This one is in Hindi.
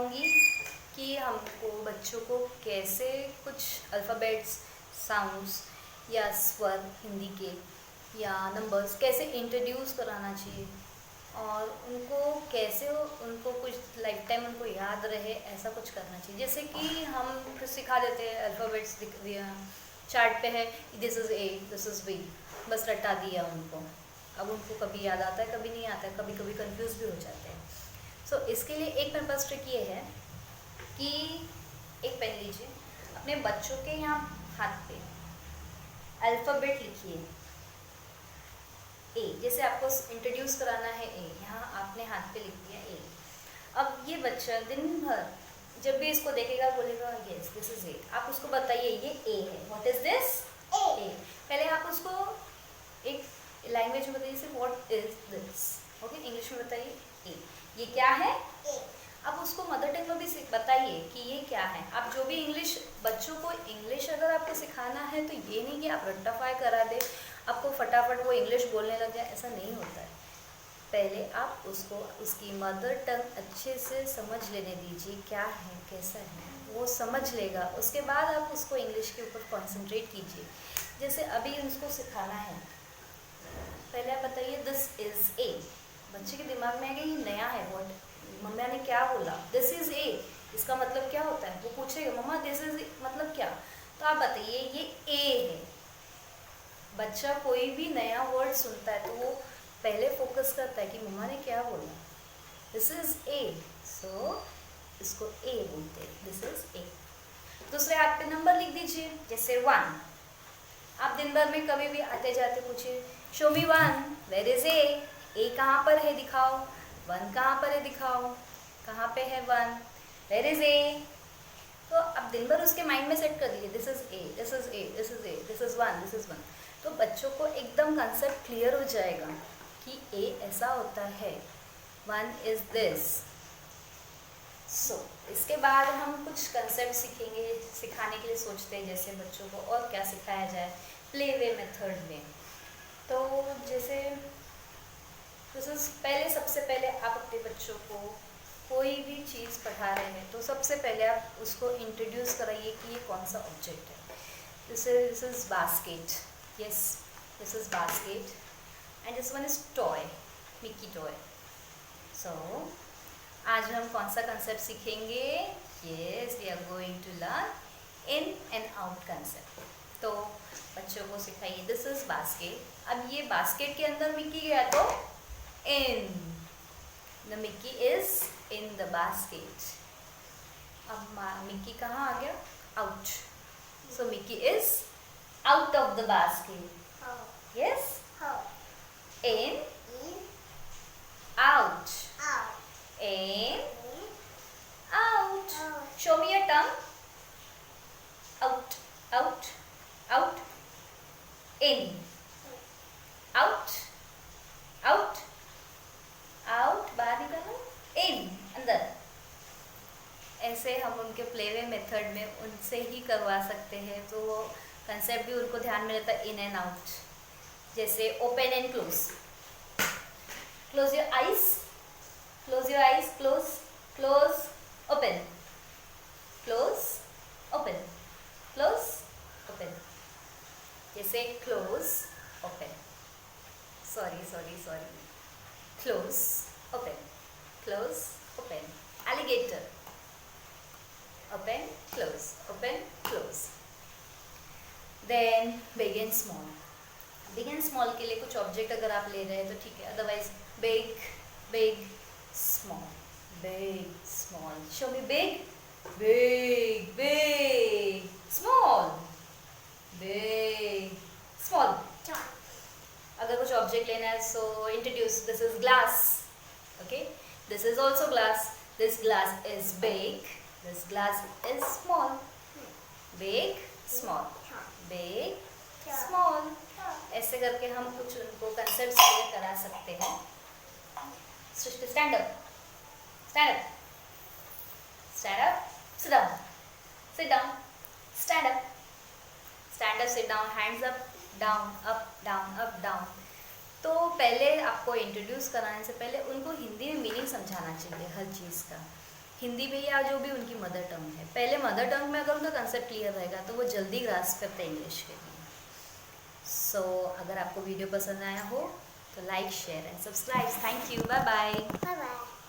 सिखाऊंगी कि हमको बच्चों को कैसे कुछ अल्फ़ाबेट्स, साउंड्स या स्वर हिंदी के या नंबर्स कैसे इंट्रोड्यूस कराना चाहिए और उनको कैसे उनको कुछ लाइफ टाइम उनको याद रहे, ऐसा कुछ करना चाहिए। जैसे कि हम कुछ सिखा देते हैं, अल्फ़ाबेट्स चार्ट पे है, this is A, this is B, बस रटा दिया उनको। अब उनको कभी याद आता है, कभी नहीं आता है, कभी कभी कंफ्यूज भी हो जाते हैं। सो इसके लिए एक मेरे पास ट्रिक ये है कि एक पेन लीजिए, अपने बच्चों के यहाँ हाथ पे अल्फ़ाबेट लिखिए ए, जैसे आपको इंट्रोड्यूस कराना है ए, यहाँ आपने हाथ पे लिख दिया ए। अब ये बच्चा दिन भर जब भी इसको देखेगा बोलेगा यस दिस इज ए। आप उसको बताइए ये ए है, व्हाट इज दिस ए। पहले आप उसको एक लैंग्वेज में बताइए, what is this, okay, English में बताइए ए, ये क्या है ए। आप उसको मदर टंग में भी बताइए कि ये क्या है। आप जो भी इंग्लिश, बच्चों को इंग्लिश अगर आपको सिखाना है तो ये नहीं कि आप रट्टाफाई करा दे, आपको फटाफट वो इंग्लिश बोलने लग जाए, ऐसा नहीं होता है। पहले आप उसको उसकी मदर टंग अच्छे से समझ लेने दीजिए, क्या है कैसा है, वो समझ लेगा। उसके बाद आप उसको इंग्लिश के ऊपर कॉन्सेंट्रेट कीजिए। जैसे अभी उसको सिखाना है, पहले आप बताइए दिस इज़ ए। बच्चे के दिमाग में आएगा ये नया है, व्हाट, मम्मा ने क्या बोला, दिस इज़ ए, इसका मतलब क्या होता है। वो पूछेगा मम्मा दिस इज़ मतलब क्या, तो आप बताइए ये ए है। बच्चा कोई भी नया वर्ड सुनता है तो वो पहले फोकस करता है कि मम्मा ने क्या बोला, दिस इज ए, सो इसको ए बोलते हैं, दिस इज ए। दूसरे हाथ पे नंबर लिख दीजिए, जैसे 1। आप दिन भर में कभी भी आते जाते पूछिए show me 1, where is A कहाँ पर है दिखाओ, 1 कहाँ पर है दिखाओ, कहाँ पे है 1, वेयर इज ए। तो आप दिन भर उसके माइंड में सेट कर दीजिए this is a, this is a, this is a, this is 1, this is 1। तो बच्चों को एकदम कंसेप्ट क्लियर हो जाएगा कि ए ऐसा होता है, 1 इज दिस। सो इसके बाद हम कुछ कंसेप्ट सीखेंगे, सिखाने के लिए सोचते हैं जैसे बच्चों को और क्या सिखाया जाए प्ले वे मेथड में। तो जैसे पहले सबसे पहले आप अपने बच्चों को कोई भी चीज़ पढ़ा रहे हैं तो सबसे पहले आप उसको इंट्रोड्यूस कराइए कि ये कौन सा ऑब्जेक्ट है। This is basket, yes, this is basket and this one is toy, Mickey toy. So आज हम कौन सा कंसेप्ट सीखेंगे, yes, we are going to learn in and out concept। तो बच्चों को सिखाइए दिस इज बास्केट। अब ये बास्केट के अंदर मिक्की गया तो in, the Mickey is in the basket। अब मिक्की कहाँ आ गया, out, so Mickey is out of the basket। Yes? In, out, in, out। Show me your tongue। Out, out, out, in, out, out, out, बाहर निकालो, in, अंदर। ऐसे हम उनके प्लेवे मेथड में उनसे ही करवा सकते हैं, तो वो कंसेप्ट भी उनको ध्यान में रहता है, इन एंड आउट। जैसे open and close, close your eyes, close your eyes, close, close, open, close, open, close, open. जैसे close, open, sorry sorry sorry, close, open, close, open. Alligator, open, close, open, close. Then big and small. Big and small के लिए कुछ ऑब्जेक्ट अगर आप ले रहे हैं तो ठीक है, otherwise big, big, small, big, small. Show me big, big, big, small, big, small. अगर कुछ ऑब्जेक्ट लेना है so introduce, this is glass, okay, this is also glass, this glass is big, this glass is small, big, small, big, small. ऐसे करके हम कुछ उनको कंसेप्ट क्लियर करा सकते हैं। Srishti stand up, stand up, stand up, sit down, sit down, stand up, stand up, sit down, hands up, down, up, down, up, down. तो पहले आपको इंट्रोड्यूस कराने से पहले उनको हिंदी में मीनिंग समझाना चाहिए हर चीज़ का। हिंदी में या जो भी उनकी मदर टंग है, पहले मदर टंग में अगर उनका कंसेप्ट क्लियर रहेगा तो वो जल्दी ग्रास्प करते हैं इंग्लिश के लिए। सो अगर आपको वीडियो पसंद आया हो तो like share and subscribe. Thank you, bye bye. Bye bye.